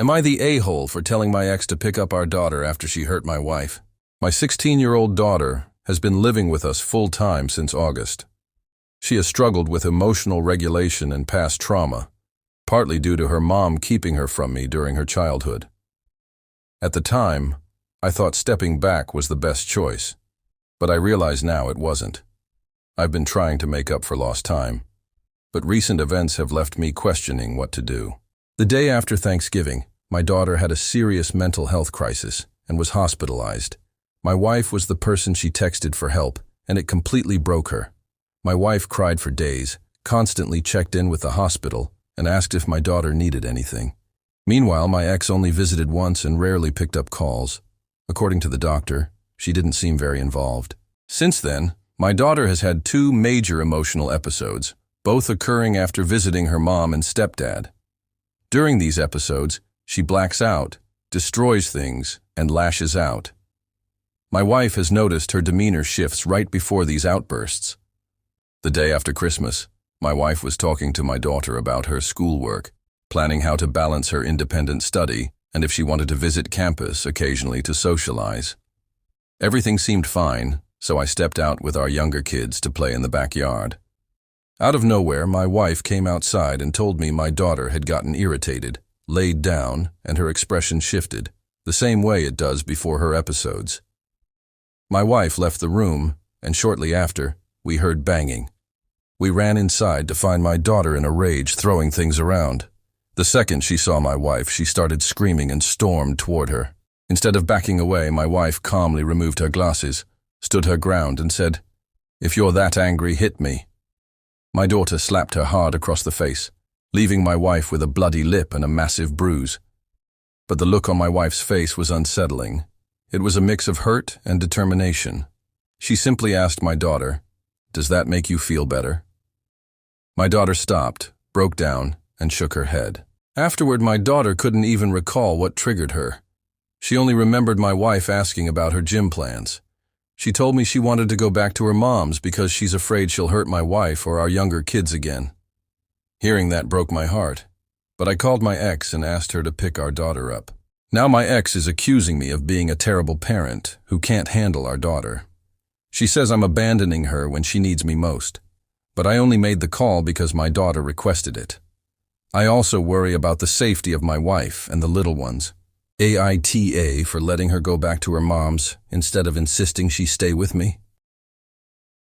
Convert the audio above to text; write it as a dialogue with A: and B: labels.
A: Am I the a-hole for telling my ex to pick up our daughter after she hurt my wife? My 16-year-old daughter has been living with us full-time since August. She has struggled with emotional regulation and past trauma, partly due to her mom keeping her from me during her childhood. At the time, I thought stepping back was the best choice, but I realize now it wasn't. I've been trying to make up for lost time, but recent events have left me questioning what to do. The day after Thanksgiving, my daughter had a serious mental health crisis and was hospitalized. My wife was the person she texted for help, and it completely broke her. My wife cried for days, constantly checked in with the hospital, and asked if my daughter needed anything. Meanwhile, my ex only visited once and rarely picked up calls. According to the doctor, she didn't seem very involved. Since then, my daughter has had 2 major emotional episodes, both occurring after visiting her mom and stepdad. During these episodes, she blacks out, destroys things, and lashes out. My wife has noticed her demeanor shifts right before these outbursts. The day after Christmas, my wife was talking to my daughter about her schoolwork, planning how to balance her independent study and if she wanted to visit campus occasionally to socialize. Everything seemed fine, so I stepped out with our younger kids to play in the backyard. Out of nowhere, my wife came outside and told me my daughter had gotten irritated, laid down, and her expression shifted, the same way it does before her episodes. My wife left the room, and shortly after, we heard banging. We ran inside to find my daughter in a rage, throwing things around. The second she saw my wife, she started screaming and stormed toward her. Instead of backing away, my wife calmly removed her glasses, stood her ground, and said, "If you're that angry, hit me." My daughter slapped her hard across the face, leaving my wife with a bloody lip and a massive bruise. But the look on my wife's face was unsettling. It was a mix of hurt and determination. She simply asked my daughter, "Does that make you feel better?" My daughter stopped, broke down, and shook her head. Afterward, my daughter couldn't even recall what triggered her. She only remembered my wife asking about her gym plans. She told me she wanted to go back to her mom's because she's afraid she'll hurt my wife or our younger kids again. Hearing that broke my heart, but I called my ex and asked her to pick our daughter up. Now my ex is accusing me of being a terrible parent who can't handle our daughter. She says I'm abandoning her when she needs me most, but I only made the call because my daughter requested it. I also worry about the safety of my wife and the little ones. AITA for letting her go back to her mom's instead of insisting she stay with me.